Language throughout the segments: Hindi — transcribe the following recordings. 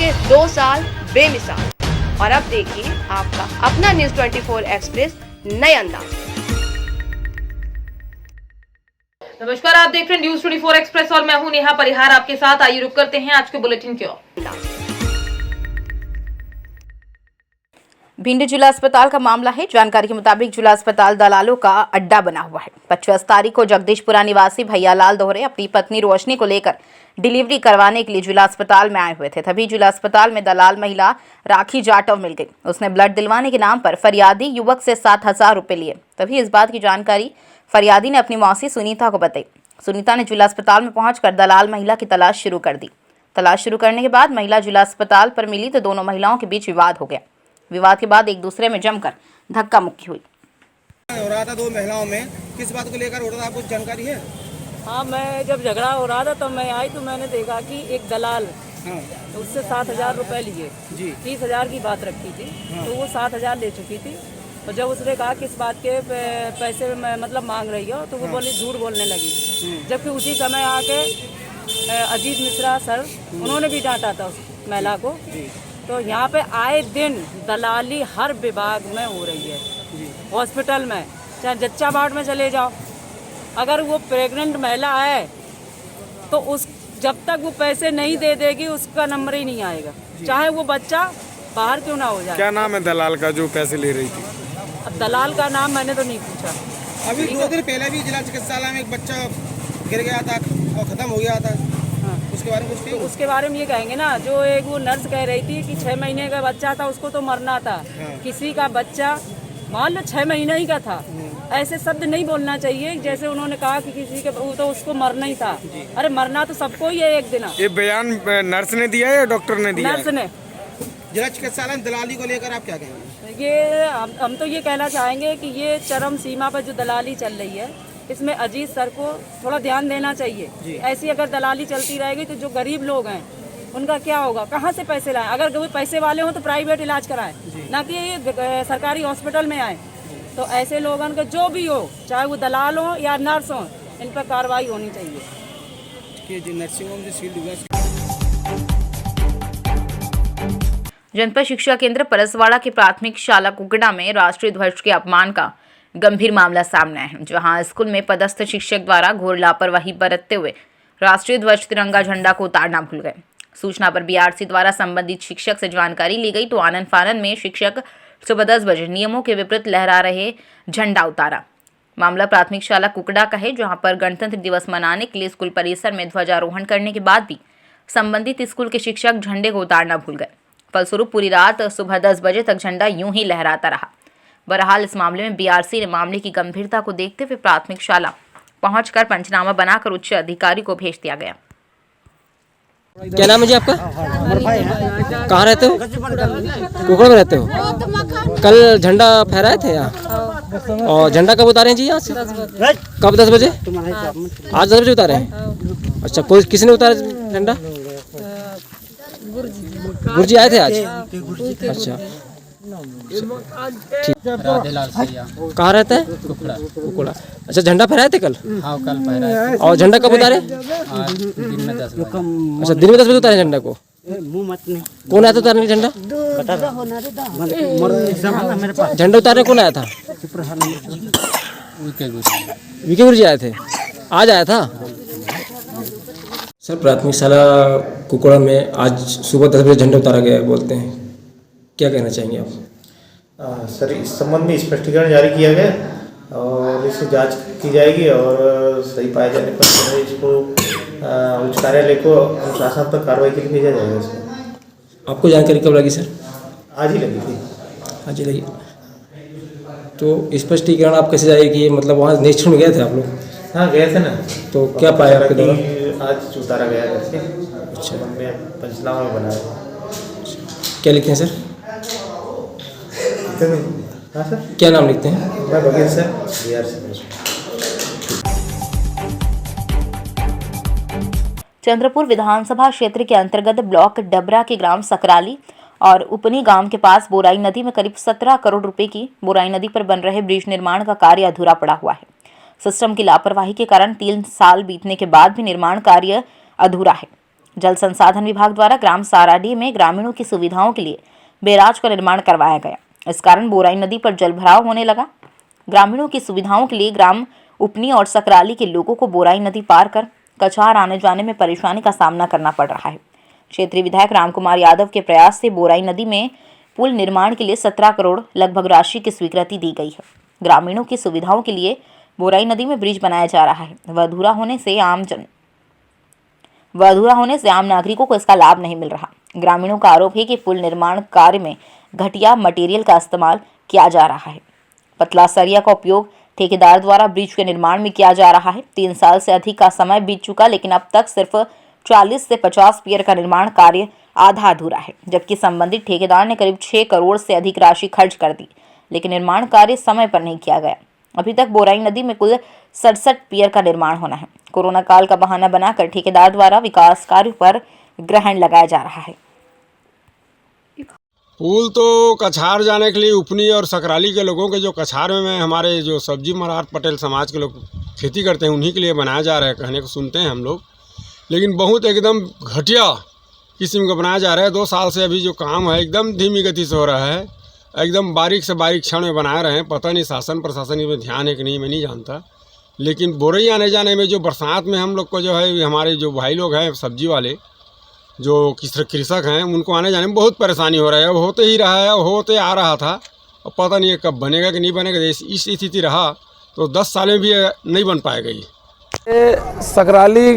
पिछले 2 साल बेमिसाल। और अब देखिए आपका अपना न्यूज़ 24 एक्सप्रेस नए अंदाज। नमस्कार, आप देख रहे हैं न्यूज़ 24 एक्सप्रेस और मैं हूं नेहा परिहार आपके साथ। आइए रुक करते हैं आज के बुलेटिन की ओर। भिंड जिला अस्पताल का मामला है। जानकारी के मुताबिक जिला अस्पताल दलालों का अड्डा बना हुआ है। 25 तारीख को जगदीशपुरा निवासी भैयालाल दोहरे अपनी पत्नी रोशनी को लेकर डिलीवरी करवाने के लिए जिला अस्पताल में आए हुए थे। तभी जिला अस्पताल में दलाल महिला राखी जाटव मिल गई। उसने ब्लड दिलवाने के नाम पर फरियादी युवक से 7,000 रुपये लिए। तभी इस बात की जानकारी फरियादी ने अपनी मौसी सुनीता को बताई। सुनीता ने जिला अस्पताल में पहुंचकर दलाल महिला की तलाश शुरू कर दी। तलाश शुरू करने के बाद महिला जिला अस्पताल पर मिली तो दोनों महिलाओं के बीच विवाद हो गया। विवाद के बाद एक दूसरे में जमकर धक्का मुक्की हुई। हो रहा था दो महिलाओं में, किस बात को लेकर हो रहा था, आपको जानकारी है? हाँ, मैं जब झगड़ा हो रहा था तब मैं आई तो मैंने देखा कि एक दलाल तो उससे 7,000 रुपये लिए जी। 30,000 की बात रखी थी तो वो 7,000 ले चुकी थी। और जब उसने कहा किस बात के पैसे मतलब मांग रही हो तो वो बोली झूठ बोलने लगी। जबकि उसी समय आके अजीत मिश्रा सर उन्होंने भी डांटा था उस महिला को। तो यहाँ पे आए दिन दलाली हर विभाग में हो रही है। हॉस्पिटल में चाहे जच्चा वार्ड में चले जाओ, अगर वो प्रेग्नेंट महिला है तो उस जब तक वो पैसे नहीं दे देगी उसका नंबर ही नहीं आएगा, चाहे वो बच्चा बाहर क्यों ना हो जाए। क्या नाम है दलाल का जो पैसे ले रही थी? अब दलाल का नाम मैंने तो नहीं पूछा। अभी 2 दिन पहले भी जिला चिकित्सालय में एक बच्चा गिर गया था और खत्म हो गया था। उसके बारे में कुछ तो उसके बारे में ये कहेंगे ना, जो एक वो नर्स कह रही थी कि 6 महीने का बच्चा था उसको तो मरना था। किसी का बच्चा मान लो 6 महीने ही का था, ऐसे शब्द नहीं बोलना चाहिए। जैसे उन्होंने कहा कि किसी के तो उसको मरना ही था। अरे मरना तो सबको ही है एक दिन। ये बयान नर्स ने दिया या डॉक्टर ने दिया? नर्स ने। जिला चिकित्सालय में दलाली को लेकर आप क्या कहेंगे? ये हम तो ये कहना चाहेंगे कि ये चरम सीमा पर जो दलाली चल रही है इसमें अजीत सर को थोड़ा ध्यान देना चाहिए। ऐसी अगर दलाली चलती रहेगी तो जो गरीब लोग हैं उनका क्या होगा, कहाँ से पैसे लाएं? अगर कोई पैसे वाले हों तो प्राइवेट इलाज कराएं, ना कि ये सरकारी हॉस्पिटल में आए। तो ऐसे लोगों का जो भी हो, चाहे वो दलाल हो या नर्स हो, इन पर कार्रवाई होनी चाहिए। नर्सिंग होम से सील हुआ। जनपद शिक्षा केंद्र परसवाड़ा की प्राथमिक शाला कुकड़ा में राष्ट्रीय ध्वज के अपमान का गंभीर मामला सामने आया है, जहां स्कूल में पदस्थ शिक्षक द्वारा घोर लापरवाही बरतते हुए राष्ट्रीय ध्वज तिरंगा झंडा को उतारना भूल गए। सूचना पर बीआरसी द्वारा संबंधित शिक्षक से जानकारी ली गई तो आनन फानन में शिक्षक सुबह 10 बजे नियमों के विपरीत लहरा रहे झंडा उतारा। मामला प्राथमिक शाला कुकड़ा का है, जहां पर गणतंत्र दिवस मनाने के लिए स्कूल परिसर में ध्वजारोहण करने के बाद भी संबंधित स्कूल के शिक्षक झंडे को उतारना भूल गए। फलस्वरूप पूरी रात सुबह 10 बजे तक झंडा यूं ही लहराता रहा। बहरहाल इस मामले में बीआरसी ने मामले की गंभीरता को देखते हुए प्राथमिक शाला पहुंचकर पंचनामा बनाकर उच्च अधिकारी को भेज दिया गया। क्या नाम है जी आपका? कहाँ रहते हो? कुकड़ में रहते हो? कल झंडा फहराए थे यहाँ और झंडा कब उतारे हैं जी यहाँ से? कब 10 बजे? आज 10 बजे उतारे हैं। अच्छा, कोई किसने उतारा झंडा? गुरुजी आए थे आज? अच्छा, कहाँ रहते हैं? कुकड़ा। अच्छा, झंडा फहराए थे कल? हाँ, कल फहराए। और झंडा कब उतारे? दिन में 10 बजे। अच्छा, दिन में 10 बजे उतारे झंडा को? कौन आया था उतारने झंडा? झंडा उतारने कौन आया था? वीके गुरुजी आए थे। आज आया था सर। प्राथमिक शाला कुकड़ा में आज सुबह 10 बजे झंडा उतारा गया बोलते हैं, क्या कहना चाहेंगे आप? सर, इस संबंध में स्पष्टीकरण जारी किया गया और इसकी जांच की जाएगी और सही पाए जाने पर इसको उच्च कार्यालय को अनुशासनात्मक कार्रवाई के लिए भेजा जाएगा। इसको आपको जानकारी कब लगी सर? आज ही लगी थी। आज ही लगी। तो स्पष्टीकरण आप कैसे जाएगी कि मतलब वहाँ निरीक्षण में गए थे आप लोग? हाँ, गए थे ना। तो क्या पाया आपके द्वारा? आज उतारा गया करके। अच्छा, में पंचनामा बनाया। क्या लिखते हैं सर? हाँ सर। क्या नाम लिखते हैं? मैं बघेल सर, बीआरसी। चंद्रपुर विधानसभा क्षेत्र के अंतर्गत ब्लॉक डबरा के ग्राम सकराली और उपनी गांव के पास बोराई नदी में करीब 17 करोड़ रुपए की बोराई नदी पर बन रहे ब्रिज निर्माण का कार्य अधूरा पड़ा हुआ है। सिस्टम की लापरवाही के कारण 3 साल बीतने के बाद भी निर्माण कार्य अधूरा है। जल संसाधन विभाग द्वारा ग्राम साराडीह में ग्रामीणों की सुविधाओं के लिए बैराज का निर्माण करवाया गया। इस कारण बोराई नदी पर जल भराव होने लगा। ग्रामीणों की सुविधाओं के लिए ग्राम उपनी और सकराली के लोगों को बोराई नदी पार कर कछार आने जाने में परेशानी का सामना करना पड़ रहा है। क्षेत्रीय विधायक रामकुमार यादव के प्रयास से बोराई नदी में पुल निर्माण के लिए 17 करोड़ लगभग राशि की स्वीकृति दी गई है। ग्रामीणों की सुविधाओं के लिए बोराई नदी में ब्रिज बनाया जा रहा है। वह अधूरा होने से आम नागरिकों को इसका लाभ नहीं मिल रहा। ग्रामीणों का आरोप है कि पुल निर्माण कार्य में घटिया मटेरियल का इस्तेमाल किया जा रहा है। पतला सरिया का उपयोग ठेकेदार द्वारा ब्रिज के निर्माण में किया जा रहा है। 3 साल से अधिक का समय बीत चुका, लेकिन अब तक सिर्फ 40 से 50 पियर का निर्माण कार्य आधा अधूरा है, जबकि संबंधित ठेकेदार ने करीब 6 करोड़ से अधिक राशि खर्च कर दी, लेकिन निर्माण कार्य समय पर नहीं किया गया। अभी तक बोराई नदी में कुल 67 पियर का निर्माण होना है। कोरोना काल का बहाना बनाकर ठेकेदार द्वारा विकास कार्य पर ग्रहण लगाया जा रहा है। पुल तो कछार जाने के लिए उपनी और सकराली के लोगों के जो कछार में हमारे जो सब्जी मरार पटेल समाज के लोग खेती करते हैं उन्हीं के लिए बनाया जा रहा है, कहने को सुनते हैं हम लोग, लेकिन बहुत एकदम घटिया किस्म का बनाया जा रहा है। 2 साल से अभी जो काम है एकदम धीमी गति से हो रहा है, एकदम बारीक से बारीक क्षण में बना रहे हैं। पता नहीं शासन प्रशासन इसमें ध्यान है कि नहीं, मैं नहीं जानता। लेकिन बोरई आने जाने में जो बरसात में हम लोग को जो है हमारे जो भाई लोग हैं सब्जी वाले जो कृषक हैं उनको आने जाने में बहुत परेशानी हो रहा है। अब होते ही रहा है, होते आ रहा था, और पता नहीं है कब बनेगा कि नहीं बनेगा। इस स्थिति रहा तो 10 साल में भी नहीं बन पाएगा ये। सकराली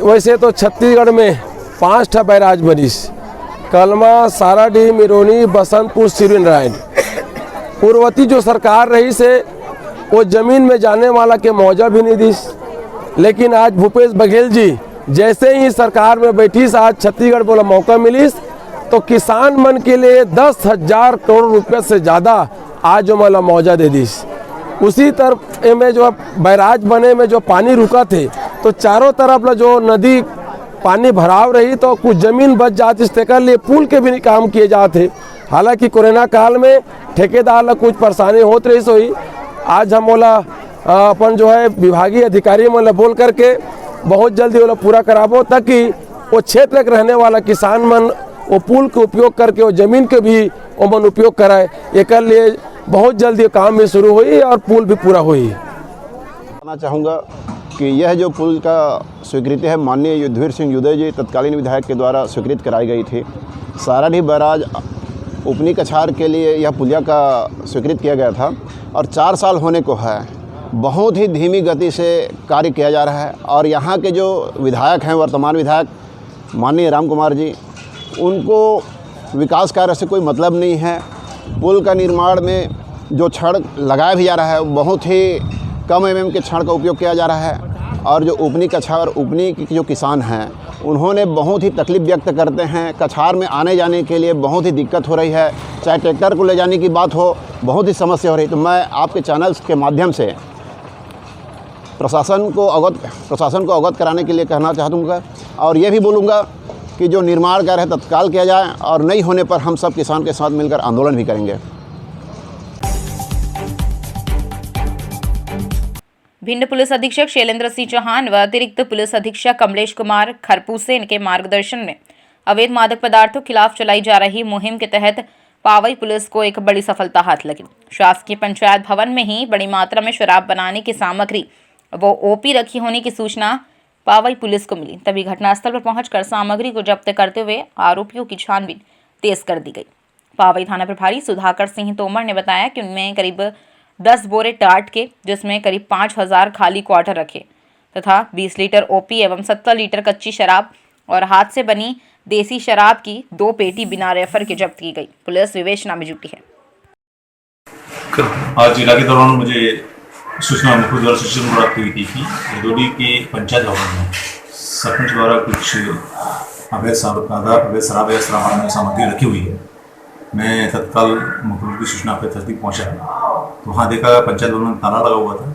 वैसे तो छत्तीसगढ़ में 5 बैराज बनिस, कलमा, साराडीह, मिरोनी, बसंतपुर, सिरनारायण। पूर्ववर्ती जो सरकार रही से वो जमीन में जाने वाला के मुआवजा भी नहीं दिस, लेकिन आज भूपेश बघेल जी जैसे ही सरकार में बैठी आज छत्तीसगढ़ बोला मौका मिलिस तो किसान मन के लिए 10,000 करोड़ रुपये से ज़्यादा आज जो मला मुआवजा दे दिस। उसी तरफ में जो बैराज बने में जो पानी रुका थे तो चारों तरफ जो नदी पानी भराव रही तो कुछ जमीन बच जाती, इसके लिए पुल के भी काम किए जाते। हालांकि कोरोना काल में ठेकेदार ला कुछ परेशानी होत रही सोई। आज हम बोला अपन जो है विभागीय अधिकारी मन बोल करके बहुत जल्दी वो पूरा कराबो ताकि वो क्षेत्र के रहने वाला किसान मन वो पुल के उपयोग करके वो जमीन के भी वो मन उपयोग कराए। एक लिए बहुत जल्दी काम भी शुरू हुई और पुल भी पूरा हुई। कहना चाहूँगा कि यह जो पुल का स्वीकृति है माननीय युद्धवीर सिंह युदय जी तत्कालीन विधायक के द्वारा स्वीकृत कराई गई थी। साराडीह बैराज उपनी कछार के लिए यह पुलिया का स्वीकृत किया गया था और 4 साल होने को है। बहुत ही धीमी गति से कार्य किया जा रहा है और यहाँ के जो विधायक हैं वर्तमान विधायक माननीय रामकुमार जी, उनको विकास कार्य से कोई मतलब नहीं है। पुल का निर्माण में जो छड़ लगाया भी जा रहा है बहुत ही कम mm के छड़ का उपयोग किया जा रहा है और जो उपनी कछार उपनी की जो किसान हैं उन्होंने बहुत ही तकलीफ व्यक्त करते हैं। कछार में आने जाने के लिए बहुत ही दिक्कत हो रही है, चाहे ट्रैक्टर को ले जाने की बात हो, बहुत ही समस्या हो रही है। तो मैं आपके चैनल्स के माध्यम से प्रशासन को अवगत कराने के लिए कहना चाहूँगा और ये भी बोलूँगा कि जो निर्माण कार्य है तत्काल किया जाए और नहीं होने पर हम सब किसान के साथ मिलकर आंदोलन भी करेंगे। भिंड पुलिस अधीक्षक शैलेंद्र सिंह चौहान व अतिरिक्त पुलिस अधीक्षक कमलेश कुमार खरपूसेन के मार्गदर्शन में अवैध मादक पदार्थों के खिलाफ चलाई जा रही मुहिम के तहत पावई पुलिस को एक बड़ी सफलता हाथ लगी। शासकीय पंचायत भवन में ही बड़ी मात्रा में शराब बनाने की सामग्री वो ओपी रखी होने की सूचना पावई पुलिस को मिली। तभी घटनास्थल पर पहुंचकर सामग्री को जब्त करते हुए आरोपियों की छानबीन तेज कर दी गई। पावई थाना प्रभारी सुधाकर सिंह तोमर ने बताया कि उनमें करीब 10 बोरे टाट के, जिसमें करीब 5,000 खाली क्वार्टर रखे तथा 20 लीटर ओपी एवं 70 लीटर कच्ची शराब और हाथ से बनी देसी शराब की 2 पेटी बिना रेफर के जब्त की गई। पुलिस विवेचना में जुटी है। आज जिला के दौरान मुझे सूचना मुख्य द्वारा सूचना प्राप्त हुई थी कि यदोडी के पंचायत भवन में सरपंच द्वारा कुछ अवैध शराब या सामग्री रखी हुई है। मैं तत्काल मुख्य की सूचना पर तस्दीक पहुंचा तो वहाँ देखा पंचायत भवन में ताला लगा हुआ था।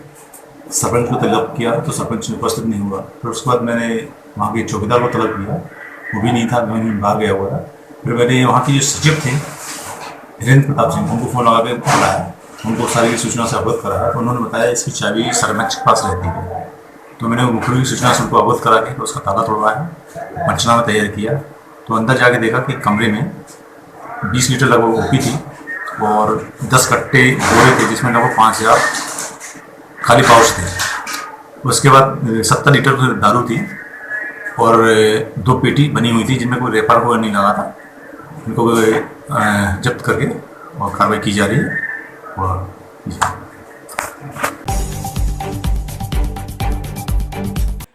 सरपंच को तलब किया तो सरपंच उपस्थित नहीं हुआ। फिर उसके बाद मैंने वहाँ के चौकीदार को तलब किया, वो भी नहीं था, मैं बाहर गया हुआ था। फिर मैंने वहाँ के जो सचिव थे हिरेंद्र प्रताप सिंह, उनको फ़ोन लगा के बुलाया, उनको सारी सूचना से अवगत कराया। उन्होंने बताया इसकी चाबी सरपंच के पास रहती है तो मैंने मुखबिर की सूचना से उनको अवगत करा के तो उसका ताला तोड़वाया, पंचनामा तैयार किया। तो अंदर जाके देखा कि कमरे में 20 लीटर लगभग ओपी थी और 10 कट्टे बोरे थे जिसमें लगभग 5000 खाली पाउच थे। उसके बाद 70 लीटर दारू थी और 2 पेटी बनी हुई थी जिनमें कोई रेपर को नहीं लगा था। इनको जब्त करके और कार्रवाई की जा रही है। और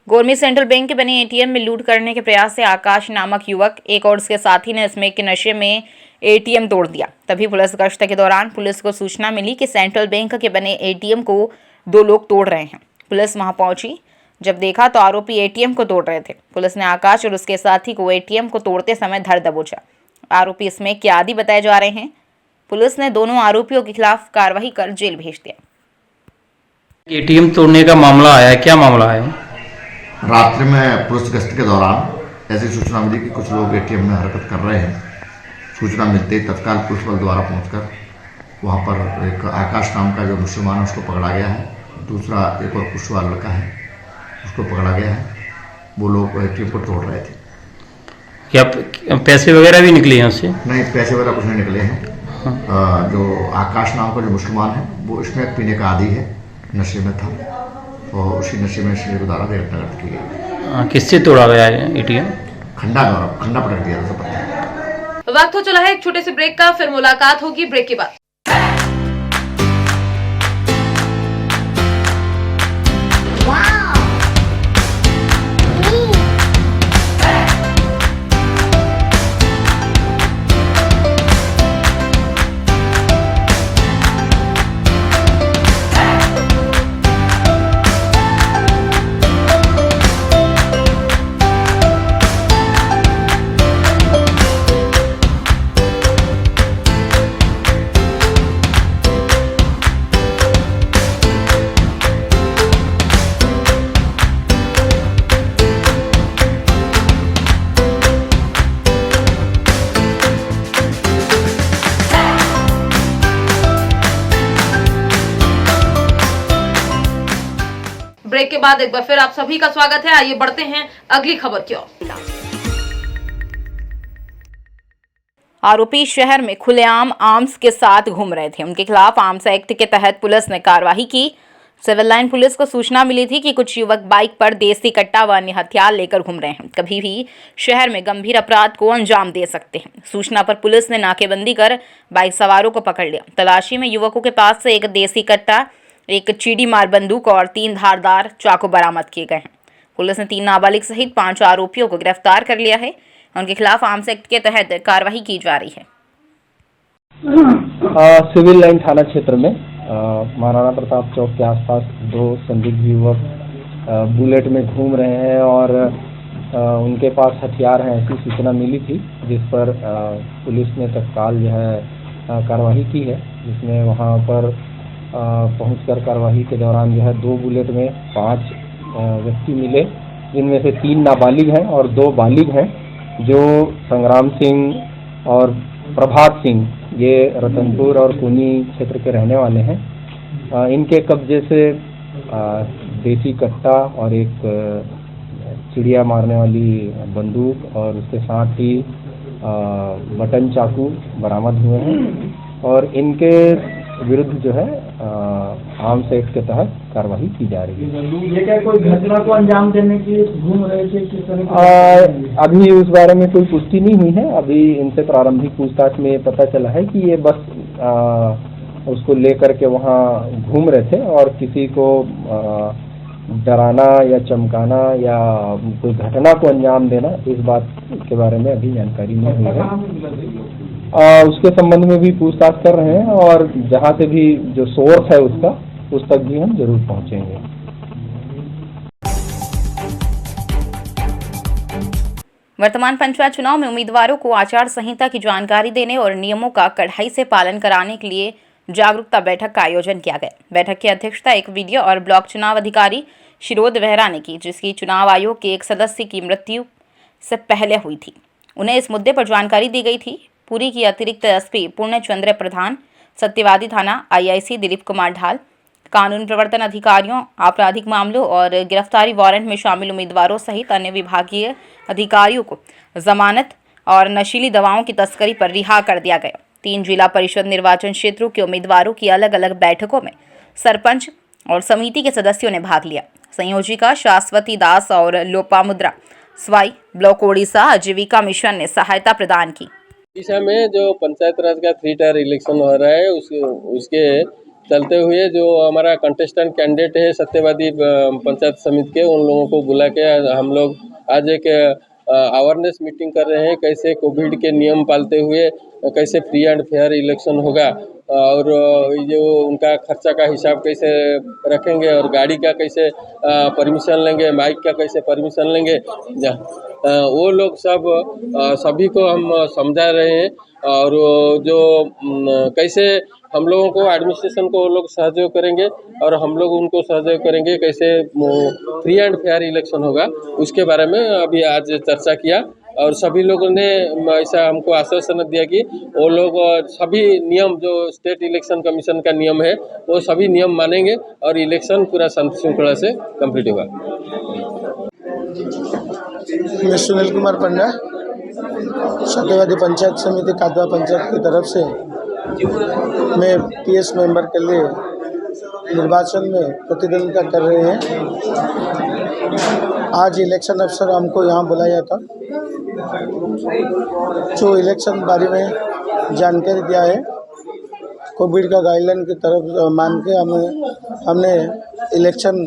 गोरमी सेंट्रल बैंक के बने एटीएम में लूट करने के प्रयास से आकाश नामक युवक एक और उसके साथी ने स्मैक के नशे में एटीएम तोड़ दिया। तभी पुलिस गश्त के दौरान पुलिस को सूचना मिली कि सेंट्रल बैंक के बने एटीएम को 2 लोग तोड़ रहे हैं। पुलिस वहां पहुंची, जब देखा तो आरोपी एटीएम को तोड़ रहे थे। पुलिस ने आकाश और उसके साथी को एटीएम को तोड़ते समय धर दबोचा। आरोपी स्मैक के आदी बताए जा रहे हैं। पुलिस ने दोनों आरोपियों के खिलाफ कार्रवाई कर जेल भेज दिया। एटीएम तोड़ने का मामला आया है, क्या मामला है? रात्रि में पुलिस गश्त के दौरान ऐसी सूचना मिली कि कुछ लोग एटीएम में हरकत कर रहे हैं। सूचना मिलते ही तत्काल पुलिस बल द्वारा पहुंचकर वहां पर एक आकाश नाम का जो मुसलमान है उसको पकड़ा गया है। दूसरा एक और पुष्ट वाला लड़का है उसको पकड़ा गया है। वो लोग एटीएम को तोड़ रहे थे। क्या पैसे वगैरह भी निकले हैं उससे? नहीं, पैसे वगैरह कुछ नहीं निकले हैं। जो आकाश नाम का जो मुसलमान है वो इसमें पीने का आदी है, नशे में था और उसी नशे में इसलिए द्वारा हरकत की गई। किससे तोड़ा गया है एटीएम? खंडा पटक दिया था पता। वक्त हो चला है एक छोटे से ब्रेक का, फिर मुलाकात होगी ब्रेक के बाद। ब्रेक के बाद एक बार फिर आप सभी का स्वागत है। आइए बढ़ते हैं अगली खबर की ओर। आरोपी शहर में खुलेआम आर्म्स के साथ घूम रहे थे। उनके खिलाफ आर्म्स एक्ट के तहत पुलिस ने कार्रवाई की। सिविल लाइन पुलिस को सूचना मिली थी कि कुछ युवक बाइक पर देसी कट्टा व अन्य हथियार लेकर घूम रहे हैं, कभी भी शहर में गंभीर अपराध को अंजाम दे सकते हैं। सूचना पर पुलिस ने नाकेबंदी कर बाइक सवारों को पकड़ लिया। तलाशी में युवकों के पास से एक देसी कट्टा, एक चीड़ी मार बंदूक और 3 धारदार चाकू बरामद किए गए हैं। पुलिस ने 3 नाबालिग सहित 5 आरोपियों को गिरफ्तार कर लिया है। उनके खिलाफ आर्म्स एक्ट के तहत कार्रवाई की जा रही है। सिविल लाइन थाना क्षेत्र में महाराणा प्रताप चौक के आसपास 2 संदिग्ध युवक बुलेट में घूम रहे हैं और उनके पास हथियार हैं, ऐसी सूचना मिली थी, जिस पर पुलिस ने तत्काल जो है कार्रवाई की है, जिसमें वहां पर पहुंचकर कार्रवाई के दौरान जो है 2 बुलेट में 5 व्यक्ति मिले, जिनमें से 3 नाबालिग हैं और 2 बालिग हैं, जो संग्राम सिंह और प्रभात सिंह, ये रतनपुर और कुनी क्षेत्र के रहने वाले हैं। इनके कब्जे से देसी कट्टा और एक चिड़िया मारने वाली बंदूक और उसके साथ ही बटन चाकू बरामद हुए हैं और इनके विरुद्ध जो है आर्म्स एक्ट के तहत कार्रवाई की जा रही है। ये क्या कोई घटना को अंजाम देने के लिए घूम रहे थे, किस तरह? अभी उस बारे में कोई पुष्टि नहीं हुई है। अभी इनसे प्रारंभिक पूछताछ में पता चला है कि ये बस उसको लेकर के वहाँ घूम रहे थे और किसी को डराना या चमकाना या कोई घटना को अंजाम देना, इस बात के बारे में अभी जानकारी नहीं हुई है। उसके संबंध में भी पूछताछ कर रहे हैं और जहाँ से भी जो सोर्स है उसका, उस तक भी हम जरूर पहुँचेंगे। वर्तमान पंचायत चुनाव में उम्मीदवारों को आचार संहिता की जानकारी देने और नियमों का कड़ाई से पालन कराने के लिए जागरूकता बैठक का आयोजन किया गया। बैठक की अध्यक्षता एक वीडियो और ब्लॉक चुनाव अधिकारी शिरोद बेहरा ने की, जिसकी चुनाव आयोग के एक सदस्य की मृत्यु से पहले हुई थी। उन्हें इस मुद्दे पर जानकारी दी गई थी। पुरी की अतिरिक्त एसपी पुण्य चंद्र प्रधान, सत्यवादी थाना IIC दिलीप कुमार ढाल, कानून प्रवर्तन अधिकारियों, आपराधिक मामलों और गिरफ्तारी वारंट में शामिल उम्मीदवारों सहित अन्य विभागीय अधिकारियों को जमानत और नशीली दवाओं की तस्करी पर रिहा कर दिया गया। 3 जिला परिषद निर्वाचन क्षेत्रों के उम्मीदवारों की अलग अलग बैठकों में सरपंच और समिति के सदस्यों ने भाग लिया। संयोजिका शाश्वती दास और लोपामुद्रा स्वाई ब्लॉक ओडिशा आजीविका मिशन ने सहायता प्रदान की। ओडिशा में जो पंचायत राज का 3 टायर इलेक्शन हो रहा है उसके चलते हुए जो हमारा कंटेस्टेंट कैंडिडेट है सत्यवादी पंचायत समिति के, उन लोगों को बुला के हम लोग आज एक अवेयरनेस मीटिंग कर रहे हैं, कैसे कोविड के नियम पालते हुए कैसे फ्री एंड फेयर इलेक्शन होगा और जो उनका खर्चा का हिसाब कैसे रखेंगे और गाड़ी का कैसे परमिशन लेंगे, माइक का कैसे परमिशन लेंगे, वो लोग सभी को हम समझा रहे हैं। और जो कैसे हम लोगों को एडमिनिस्ट्रेशन को वो लोग सहयोग करेंगे और हम लोग उनको सहयोग करेंगे, कैसे फ्री एंड फेयर इलेक्शन होगा, उसके बारे में अभी आज चर्चा किया। और सभी लोगों ने ऐसा हमको आश्वासन दिया कि वो लोग सभी नियम जो स्टेट इलेक्शन कमीशन का नियम है वो सभी नियम मानेंगे और इलेक्शन पूरा शांति श्रृंखला से कंप्लीट होगा। मैं सुनील कुमार पंडा, सत्यवादी पंचायत समिति कादवा पंचायत की तरफ से मैं PS मेंबर के लिए निर्वाचन में प्रतिद्वंदिता कर रहे हैं। आज इलेक्शन अफसर हमको यहाँ बुलाया था, जो इलेक्शन बारे में जानकारी दिया है। कोविड का गाइडलाइन की तरफ मान के हमने इलेक्शन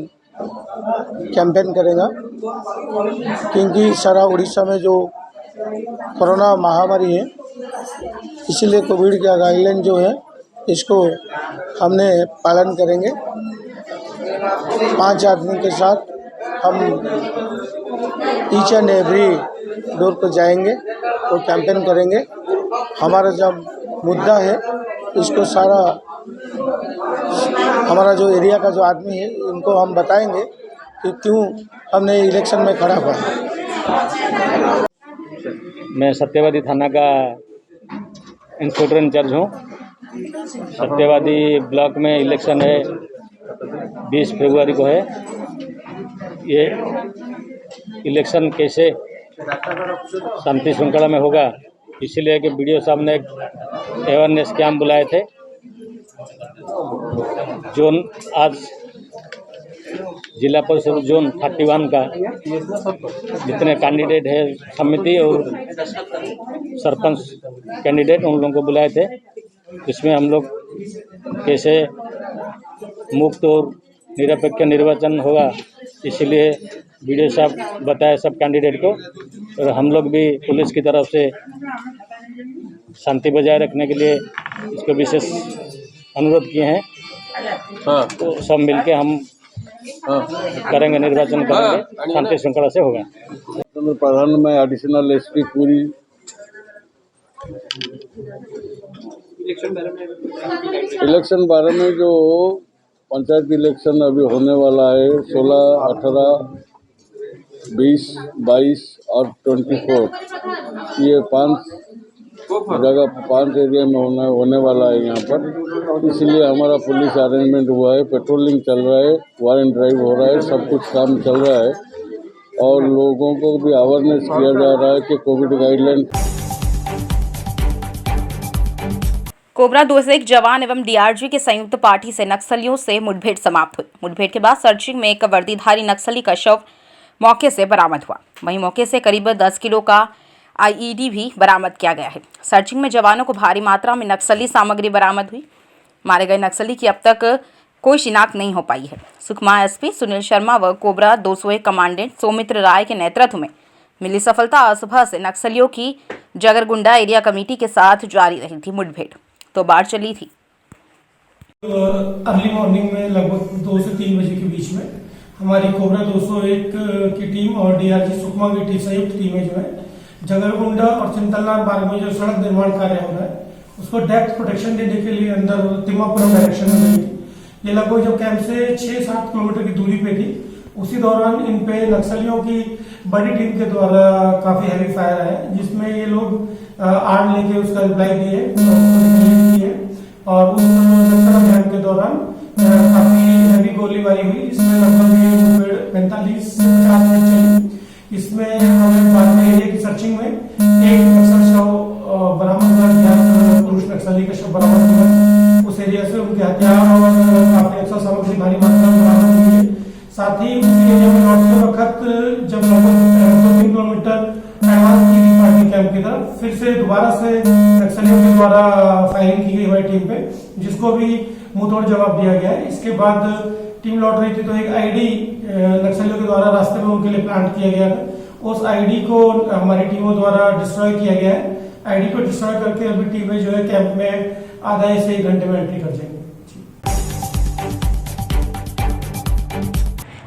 कैंपेन करेगा, क्योंकि सारा उड़ीसा में जो कोरोना महामारी है, इसीलिए कोविड का गाइडलाइन जो है इसको हमने पालन करेंगे। 5 आदमी के साथ हम ईच एंड एवरी डोर पर जाएंगे और कैंपेन करेंगे। हमारा जब मुद्दा है इसको सारा हमारा जो एरिया का जो आदमी है इनको हम बताएंगे कि क्यों हमने इलेक्शन में खड़ा हुआ। मैं सत्यवादी थाना का इंस्पेक्टर इंचार्ज हूँ। सत्यवादी ब्लॉक में इलेक्शन है, 20 फरवरी को है। ये इलेक्शन कैसे शांति श्रृंखला में होगा, इसीलिए कि BDO साहब ने एक अवेयरनेस कैंप बुलाए थे। जोन आज जिला परिषद जोन 31 का जितने कैंडिडेट है समिति और सरपंच कैंडिडेट, उन लोगों को बुलाए थे। इसमें हम लोग कैसे मुक्त और निरपेक्ष निर्वाचन होगा, इसलिए BDO साहब बताए सब कैंडिडेट को। और हम लोग भी पुलिस की तरफ से शांति बजाय रखने के लिए इसको विशेष अनुरोध किए हैं। हाँ, तो सब मिलके हम करेंगे, निर्वाचन करेंगे, शांति श्रृंखला से होगा। प्रधान में एडिशनल SP पूरी इलेक्शन बारे में जो पंचायत इलेक्शन अभी होने वाला है 16, 18, 20, 22 और 24, ये 5 जगह 5 एरिया में होने वाला है यहाँ पर। इसलिए हमारा पुलिस अरेंजमेंट हुआ है, पेट्रोलिंग चल रहा है, वारंट ड्राइव हो रहा है, सब कुछ काम चल रहा है और लोगों को भी अवेयरनेस किया जा रहा है कि कोविड गाइडलाइन। कोबरा 2 से एक जवान एवं DRG के संयुक्त पार्टी से नक्सलियों से मुठभेड़ समाप्त हुई। मुठभेड़ के बाद सर्चिंग में एक वर्दीधारी नक्सली का शव मौके से बरामद हुआ। वहीं मौके से करीब 10 किलो का IED भी बरामद किया गया है। सर्चिंग में जवानों को भारी मात्रा में नक्सली सामग्री बरामद हुई। मारे गए नक्सली की अब तक कोई शिनाख्त नहीं हो पाई है। सुकमा SP सुनील शर्मा व कोबरा 201 कमांडेंट सौमित्र राय के नेतृत्व में मिली सफलता आज सुबह से नक्सलियों की जगरगुंडा एरिया कमेटी के साथ जारी रही थी। मुठभेड़ तो बाढ़ चली थी। अर्ली मॉर्निंग में लगभग 2 से 3 बजे के बीच में हमारी कोबरा 201 की टीम और DRG सुकमा की संयुक्त टीमें जो है जगरगुंडा और चिंतलनार बाग में जो सड़क निर्माण कार्य हो रहा है उसको डेप्थ प्रोटेक्शन देने के लिए अंदर तिम्मापुरम डायरेक्शन में गई थी। ये लगभग जो कैंप से 6-7 किलोमीटर की दूरी पे थी। उसी दौरान इन पे नक्सलियों की बड़ी टीम के द्वारा काफी हैवी फायर है, जिसमें ये लोग आर्म लेके उसका रिप्लाई दिए और उस अभियान के दौरान काफी गोलीबारी हुई, इसमें लगभग 45 से 50 मिनट चली। इसमें हमें बाद में एरिया की सर्चिंग में एक नक्सल शव बरामद हुआ गया, पुरुष नक्सली का शव बरामद हुआ। उस एरिया से उनके हथियार और काफी नक्सल सामग्री भारी मात्रा में बरामद हुई है। साथ ही उसी एरिया में लौटते वक्त जब लगभग 2-3 किलोमीटर एडवांस की थी पार्टी कैंप की तरफ, फिर से दोबारा से नक्सलियों के द्वारा फायरिंग की गई हमारी टीम पे, जिसको भी मुंहतोड़ जवाब दिया गया है। इसके बाद टीम लौट रही थी तो एक आईडी नक्सलियों के द्वारा रास्ते में उनके लिए प्लांट किया गया था। उस आईडी को हमारी टीमों द्वारा डिस्ट्रॉय किया गया है। आईडी को डिस्ट्रॉय करके अभी टीमें जो है कैंप में आधा से 1 घंटे में एंट्री कर जाएंगे।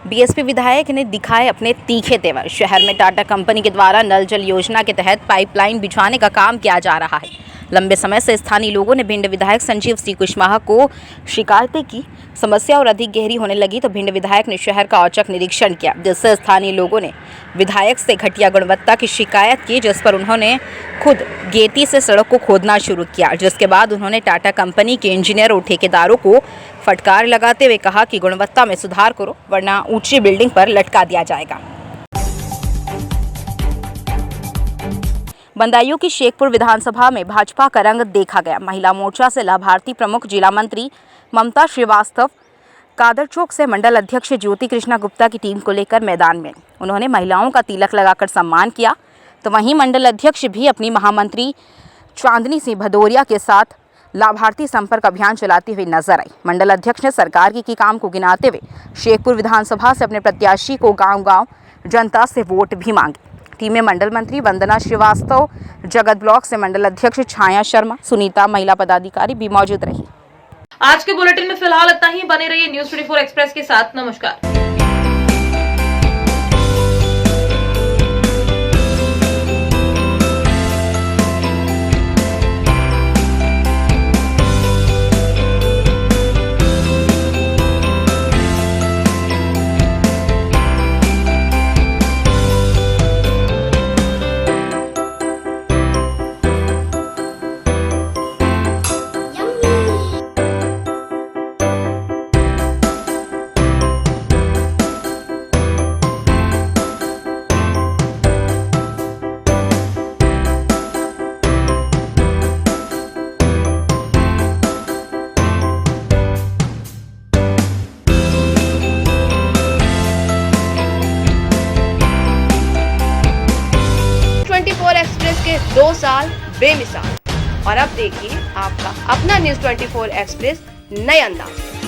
बीएसपी विधायक ने दिखाए अपने तीखे तेवर। शहर में टाटा कंपनी के द्वारा नल जल योजना के तहत पाइपलाइन बिछवाने का काम किया जा रहा है। लंबे समय से स्थानीय लोगों ने भिंड विधायक संजीव सी कुशवाहा को शिकायतें की। समस्या और अधिक गहरी होने लगी तो भिंड विधायक ने शहर का औचक निरीक्षण किया, जिससे स्थानीय लोगों ने विधायक से घटिया गुणवत्ता की शिकायत की, जिस पर उन्होंने खुद गेती से सड़क को खोदना शुरू किया। जिसके बाद उन्होंने टाटा कंपनी के इंजीनियर और ठेकेदारों को फटकार लगाते हुए कहा कि गुणवत्ता में सुधार करो, वरना ऊंची बिल्डिंग पर लटका दिया जाएगा। बंदायूं की शेखपुर विधानसभा में भाजपा का रंग देखा गया। महिला मोर्चा से लाभार्थी प्रमुख जिला मंत्री ममता श्रीवास्तव कादर चौक से मंडल अध्यक्ष ज्योति कृष्णा गुप्ता की टीम को लेकर मैदान में उन्होंने महिलाओं का तिलक लगाकर सम्मान किया। तो वहीं मंडल अध्यक्ष भी अपनी महामंत्री चांदनी सिंह भदौरिया के साथ लाभार्थी संपर्क अभियान चलाती हुई नजर आई। मंडल अध्यक्ष ने सरकार की काम को गिनाते हुए शेखपुर विधानसभा से अपने प्रत्याशी को गांव-गांव जनता से वोट भी मांगे। टीम में मंडल मंत्री वंदना श्रीवास्तव, जगत ब्लॉक से मंडल अध्यक्ष छाया शर्मा, सुनीता महिला पदाधिकारी भी मौजूद रही। आज के बुलेटिन में फिलहाल इतना ही। बने रहिए न्यूज़ 24 एक्सप्रेस के साथ। नमस्कार। एक्सप्रेस के 2 साल बेमिसाल। और अब देखिए आपका अपना न्यूज़ 24 एक्सप्रेस नए अंदाज।